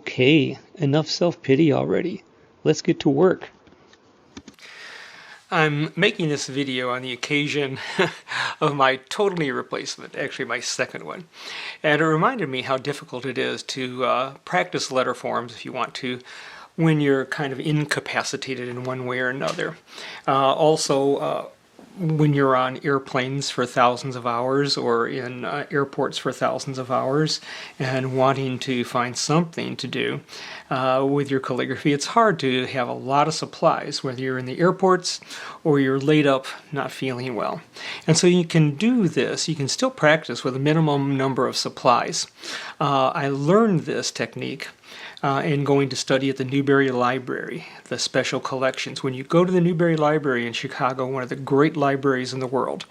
Okay, enough self-pity already. Let's get to work. I'm making this video on the occasion of my total knee replacement, actually my second one. And it reminded me how difficult it is to practice letter forms if you want to when you're kind of incapacitated in one way or another. Also, when you're on airplanes for thousands of hours or in airports for thousands of hours and wanting to find something to do with your calligraphy, it's hard to have a lot of supplies, whether you're in the airports or you're laid up not feeling well. And so you can do this, you can still practice with a minimum number of supplies. I learned this technique and going to study at the Newberry Library, the special collections. When you go to the Newberry Library in Chicago, one of the great libraries in the world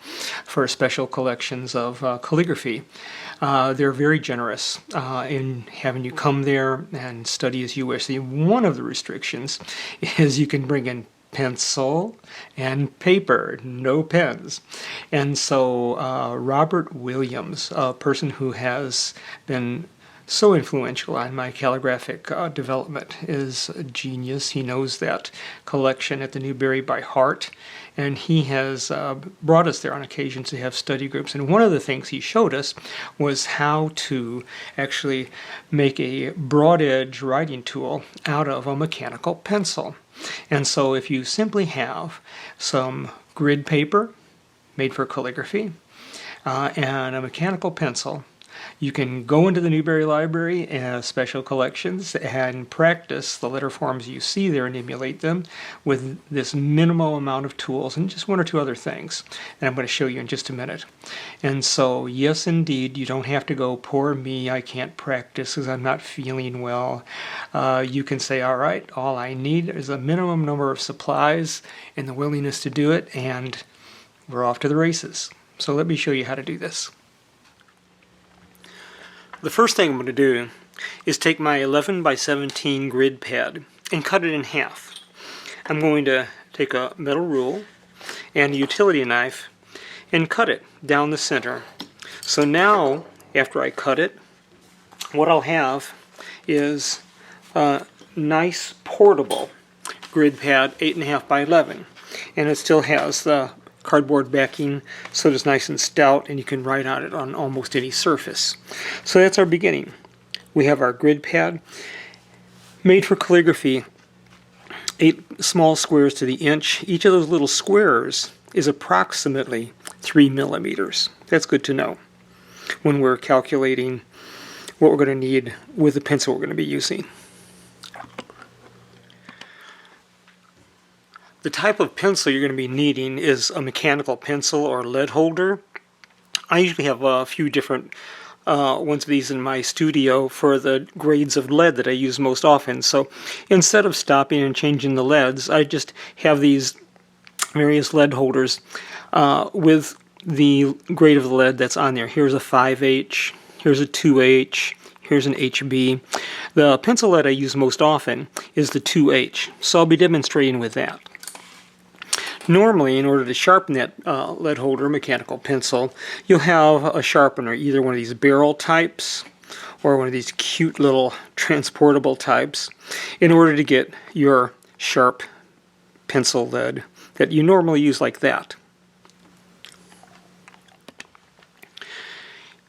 for special collections of calligraphy, they're very generous in having you come there and study as you wish. One of the restrictions is you can bring in pencil and paper, no pens. And so Robert Williams, a person who has been so influential on my calligraphic development, is a genius. He knows that collection at the Newberry by heart, and he has brought us there on occasion to have study groups. And one of the things he showed us was how to actually make a broad edge writing tool out of a mechanical pencil. And so if you simply have some grid paper made for calligraphy and a mechanical pencil, you can go into the Newberry Library and special collections and practice the letter forms you see there and emulate them with this minimal amount of tools and just one or two other things that I'm going to show you in just a minute. And so, yes, indeed, you don't have to go, poor me, I can't practice because I'm not feeling well. You can say, all right, all I need is a minimum number of supplies and the willingness to do it, and we're off to the races. So let me show you how to do this. The first thing I'm going to do is take my 11 by 17 grid pad and cut it in half. I'm going to take a metal rule and a utility knife and cut it down the center. So now, after I cut it, what I'll have is a nice portable grid pad 8.5 by 11, and it still has the cardboard backing, so it's nice and stout and you can write on it on almost any surface. So that's our beginning. We have our grid pad made for calligraphy, 8 small squares to the inch. Each of those little squares is approximately 3 millimeters. That's good to know when we're calculating what we're going to need with the pencil we're going to be using. The type of pencil you're going to be needing is a mechanical pencil or lead holder. I usually have a few different ones of these in my studio for the grades of lead that I use most often. So instead of stopping and changing the leads, I just have these various lead holders with the grade of the lead that's on there. Here's a 5H, here's a 2H, here's an HB. The pencil lead I use most often is the 2H, so I'll be demonstrating with that. Normally, in order to sharpen that lead holder mechanical pencil, you'll have a sharpener, either one of these barrel types or one of these cute little transportable types, in order to get your sharp pencil lead that you normally use like that.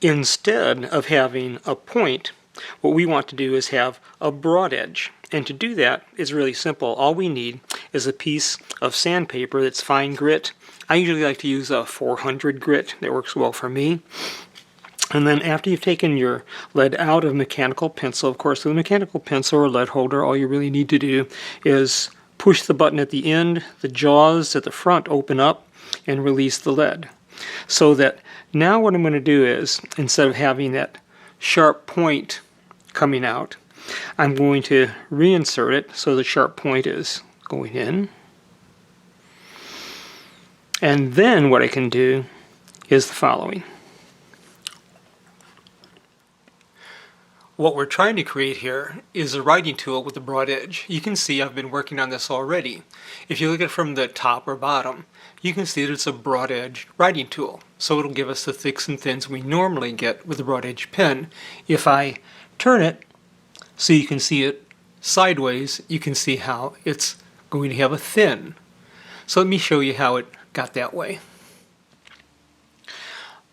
Instead of having a point, what we want to do is have a broad edge. And to do that is really simple. All we need is a piece of sandpaper that's fine grit. I usually like to use a 400 grit. That works well for me. And then after you've taken your lead out of mechanical pencil, of course, with a mechanical pencil or lead holder, all you really need to do is push the button at the end, the jaws at the front open up, and release the lead. So that now what I'm going to do is, instead of having that sharp point coming out, I'm going to reinsert it so the sharp point is going in. And then what I can do is the following. What we're trying to create here is a writing tool with a broad edge. You can see I've been working on this already. If you look at it from the top or bottom, you can see that it's a broad edge writing tool. So it'll give us the thicks and thins we normally get with a broad edge pen. If I turn it so you can see it sideways, you can see how it's going to have a thin. So let me show you how it got that way.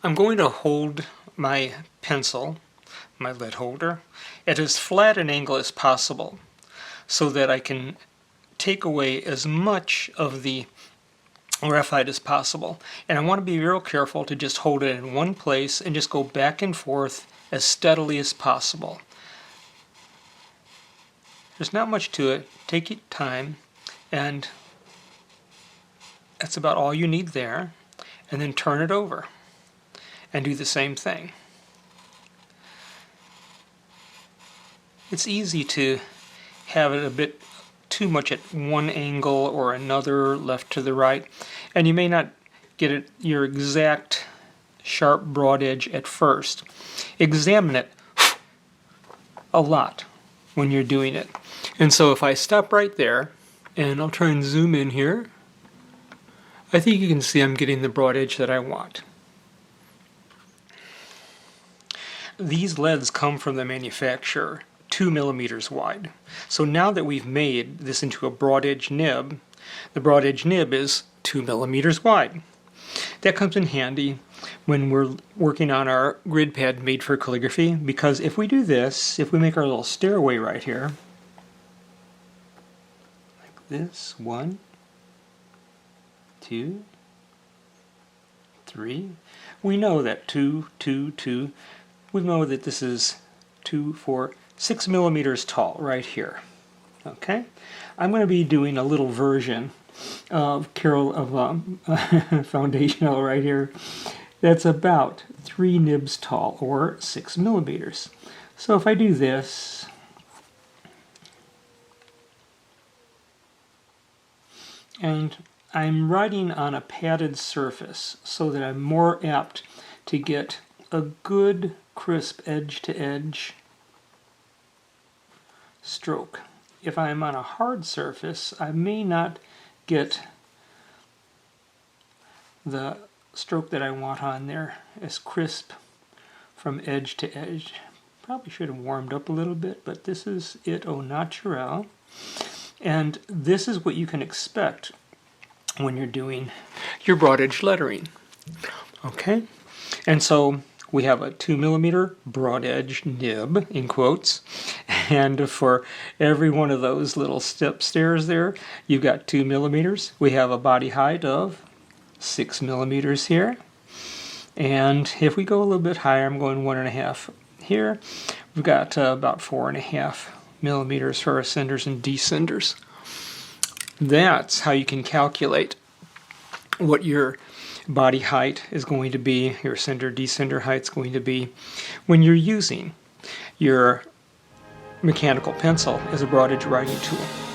I'm going to hold my pencil, my lead holder, at as flat an angle as possible so that I can take away as much of the graphite as possible. And I want to be real careful to just hold it in one place and just go back and forth as steadily as possible. There's not much to it. Take your time, and that's about all you need there. And then turn it over and do the same thing. It's easy to have it a bit too much at one angle or another, left to the right, and you may not get it your exact sharp broad edge at first. Examine it a lot when you're doing it. And so if I stop right there, and I'll try and zoom in here, I think you can see I'm getting the broad edge that I want. These leads come from the manufacturer, 2 millimeters wide. So now that we've made this into a broad edge nib, the broad edge nib is 2 millimeters wide. That comes in handy when we're working on our grid pad made for calligraphy, because if we do this, if we make our little stairway right here, like this, 1, 2, 3, we know that 2, 2, 2, we know that this is 2, 4, 6 millimeters tall right here. Okay, I'm going to be doing a little version of foundational right here that's about 3 nibs tall, or 6 millimeters. So if I do this, and I'm writing on a padded surface so that I'm more apt to get a good crisp edge to edge stroke. If I'm on a hard surface, I may not get the stroke that I want on there as crisp from edge to edge. Probably should have warmed up a little bit, but this is it au naturel. And this is what you can expect when you're doing your broad edge lettering. Okay, and so we have a 2 millimeter broad edge nib, in quotes, and for every one of those little step stairs there, you've got 2 millimeters. We have a body height of 6 millimeters here, and if we go a little bit higher, I'm going 1.5 here, we've got about 4.5 millimeters for ascenders and descenders. That's how you can calculate what your body height is going to be, your ascender descender height is going to be when you're using your mechanical pencil as a broad edge writing tool.